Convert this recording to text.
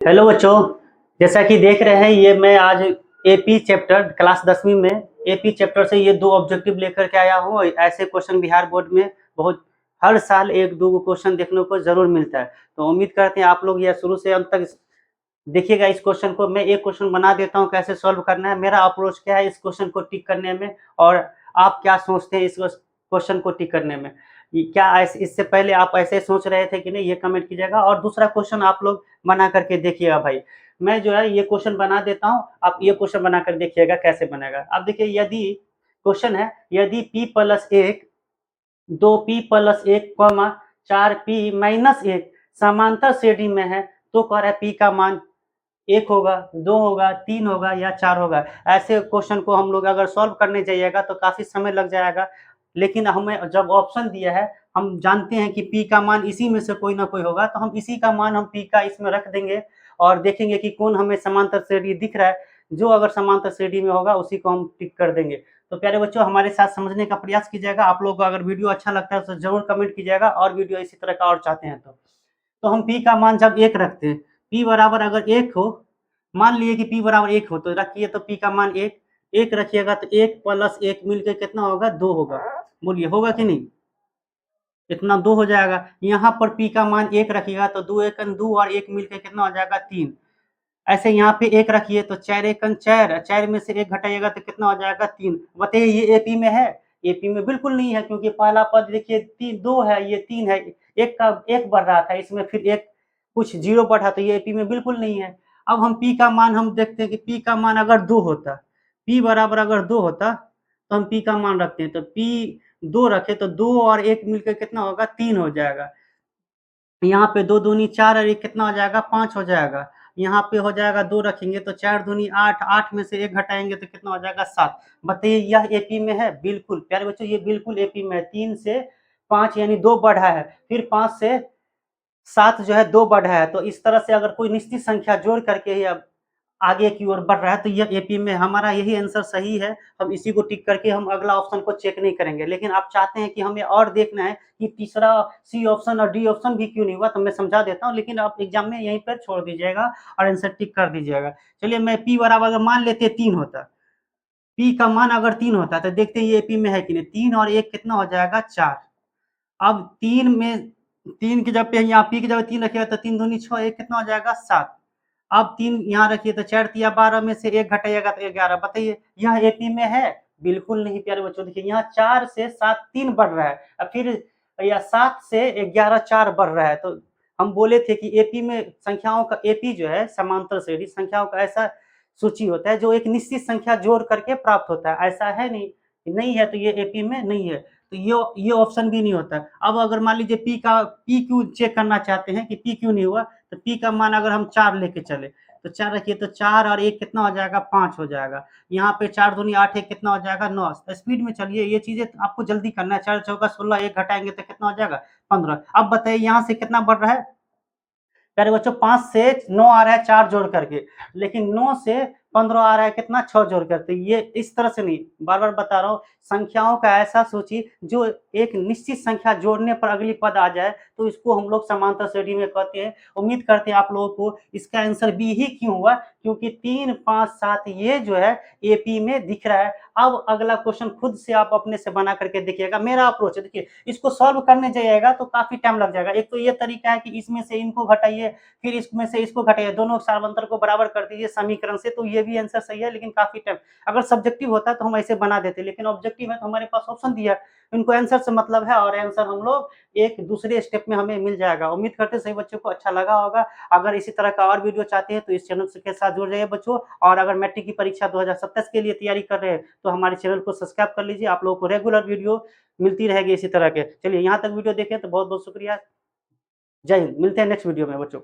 Hello बच्चों, जैसा कि देख रहे हैं ये मैं आज एपी चैप्टर क्लास 10वीं में एपी चैप्टर से ये 2 ऑब्जेक्टिव लेकर के आया हूँ। ऐसे क्वेश्चन बिहार बोर्ड में बहुत हर साल 1-2 क्वेश्चन देखने को ज़रूर मिलता है। तो उम्मीद करते हैं आप लोग यह शुरू से अंत तक देखिएगा। इस क्वेश्चन को मैं एक क्वेश्चन बना देता हूँ कैसे सॉल्व करना है, मेरा अप्रोच क्या है इस क्वेश्चन को टिक करने में, और आप क्या सोचते हैं इस क्वेश्चन को टिक करने में। क्या इससे पहले आप ऐसे सोच रहे थे कि नहीं, ये कमेंट कीजिएगा। और दूसरा क्वेश्चन आप लोग बना करके देखिएगा भाई। मैं जो है ये क्वेश्चन बना देता हूँ, आप ये क्वेश्चन बना कर देखिएगा कैसे बनेगा। अब देखिए, यदि क्वेश्चन है, यदि p plus 1 2p plus 1 4p minus 1 समांतर श्रेणी में है, तो कह रहा है p का मान 1 होगा, 2 होगा, 3 होगा या 4 होगा। ऐसे क्वेश्चन को हम लोग अगर सॉल्व करने जाइएगा तो काफ़ी समय लग जाएगा। लेकिन हमें जब ऑप्शन दिया है, हम जानते हैं कि p का मान इसी में से कोई ना कोई होगा, तो हम इसी का मान हम p का इसमें रख देंगे और देखेंगे कि कौन हमें समांतर श्रेणी दिख रहा है। जो अगर समांतर श्रेणी में होगा उसी को हम टिक कर देंगे। तो प्यारे बच्चों, हमारे साथ समझने का प्रयास कीजिएगा। आप लोगों को अगर वीडियो अच्छा लगता है तो ज़रूर कमेंट कीजिएगा, और वीडियो इसी तरह का और चाहते हैं तो हम p का मान जब 1 रखते हैं, p बराबर अगर 1 हो, मान लिए कि p बराबर 1 हो तो रखिए, तो p का मान 1 रखिएगा तो 1 प्लस 1 मिलके कितना होगा, 2 होगा। बोलिए होगा कि नहीं, इतना 2 हो जाएगा। यहाँ पर p का मान 1 रखिएगा तो 2 एकन 2 और 1 मिलके कितना हो जाएगा, 3। ऐसे यहाँ पे 1 रखिए तो 4 एकन 4, 4 में से 1 घटाइएगा तो कितना हो जाएगा, 3। बताइए ये एपी में है? एपी में बिल्कुल नहीं है, क्योंकि पहला पद देखिए 2 है, ये 3 है, 1 का 1 बढ़ रहा था, इसमें फिर 1 कुछ 0 बढ़ा, तो ये एपी में बिल्कुल नहीं है। अब हम p का मान हम देखते हैं कि p का मान अगर 2 होता, p बराबर अगर 2 होता तो हम p का मान रखते हैं, तो p 2 रखे तो 2 और 1 मिलकर कितना होगा, 3 हो जाएगा। यहाँ पे 2 दूनी 4 और 1 कितना हो जाएगा, 5 हो जाएगा। यहाँ पे हो जाएगा 2 रखेंगे तो 4 दूनी 8, 8 में से 1 घटाएंगे तो कितना हो जाएगा, 7। बताइए यह एपी में है? बिल्कुल प्यारे बच्चों, ये बिल्कुल एपी में है। 3 से 5 यानी 2 बढ़ा है, फिर 5 से 7 जो है 2 बढ़ा है। तो इस तरह से अगर कोई निश्चित संख्या जोड़ करके ही अब आगे की ओर बढ़ रहा है तो यह एपी में, हमारा यही आंसर सही है। हम इसी को टिक करके हम अगला ऑप्शन को चेक नहीं करेंगे। लेकिन आप चाहते हैं कि हमें और देखना है कि तीसरा सी ऑप्शन और डी ऑप्शन भी क्यों नहीं हुआ, तो मैं समझा देता हूँ, लेकिन आप एग्जाम में यहीं पर छोड़ दीजिएगा और आंसर टिक कर दीजिएगा। चलिए, मैं पी बराबर अगर मान लेते 3 होता, पी का मान अगर 3 होता तो देखते हैं ये एपी में है कि नहीं। 3 और 1 कितना हो जाएगा, 4। अब 3 में 3 की जगह पे यहाँ पी की जगह 3 रखिएगा तो 3 दूनी 6, 1 कितना हो जाएगा, 7। अब 3 यहाँ रखिए तो 4 तिया 12 में से 1 घटाइएगा तो 11। बताइए यह एपी में है? बिल्कुल नहीं प्यारे बच्चों। देखिए यहाँ 4 से 7 3 बढ़ रहा है, और फिर या 7 से 11 4 बढ़ रहा है। तो हम बोले थे कि एपी में संख्याओं का, एपी जो है समांतर श्रेणी संख्याओं का ऐसा सूची होता है जो एक निश्चित संख्या जोड़ करके प्राप्त होता है। ऐसा है नहीं, नहीं है तो ये एपी में नहीं है, तो ये ऑप्शन भी नहीं होता। अब अगर मान लीजिए पी क्यू चेक करना चाहते हैं कि पी क्यों नहीं हुआ, तो पी का मान अगर हम 4 लेके चले तो 4 रखिए तो 4 और 1 कितना हो जाएगा, 5 हो जाएगा। यहाँ पे 4 दूनी 8, 1 कितना हो जाएगा, 9। स्पीड में चलिए, ये चीजें आपको जल्दी करना है। 4 चौका 16, 1 घटाएंगे तो कितना हो जाएगा, 15। अब बताइए यहाँ से कितना बढ़ रहा है प्यारे बच्चों, 5 से 9 आ रहा है 4 जोड़ करके, लेकिन 9 से 15 आ रहा है कितना, 6 जोड़ करके। ये इस तरह से नहीं, बार बार बता रहा हूँ, संख्याओं का ऐसा सूची जो एक निश्चित संख्या जोड़ने पर अगली पद आ जाए तो इसको हम लोग समांतर श्रेणी में कहते हैं। उम्मीद करते हैं आप लोगों को इसका आंसर बी ही क्यों हुआ, क्योंकि 3 5 7 ये जो है एपी में दिख रहा है। अब अगला क्वेश्चन खुद से आप अपने से बना करके देखिएगा। मेरा अप्रोच है, देखिए इसको सॉल्व करने जाइएगा तो काफी टाइम लग जाएगा। एक तो ये तरीका है कि इसमें से इनको घटाइए, फिर इसमें से इसको घटाइए, दोनों सारवंतर को बराबर कर दीजिए समीकरण से, तो ये भी आंसर सही है। लेकिन काफी टाइम, अगर सब्जेक्टिव होता तो हम ऐसे बना देते, लेकिन ऑब्जेक्टिव है तो हमारे पास ऑप्शन दिया, इनको आंसर से मतलब है, और आंसर हम लोग एक दूसरे स्टेप में हमें मिल जाएगा। उम्मीद करते हैं सभी बच्चों को अच्छा लगा होगा। अगर इसी तरह का और वीडियो चाहते हैं तो इस चैनल के साथ जुड़ जाइए बच्चों। और अगर मैट्रिक की परीक्षा 2027 के लिए तैयारी कर रहे हैं तो हमारे चैनल को सब्सक्राइब कर लीजिए। आप लोगों को रेगुलर वीडियो मिलती रहेगी इसी तरह के। चलिए यहाँ तक वीडियो देखें तो बहुत बहुत शुक्रिया। जय हिंद, मिलते हैं नेक्स्ट वीडियो में बच्चों।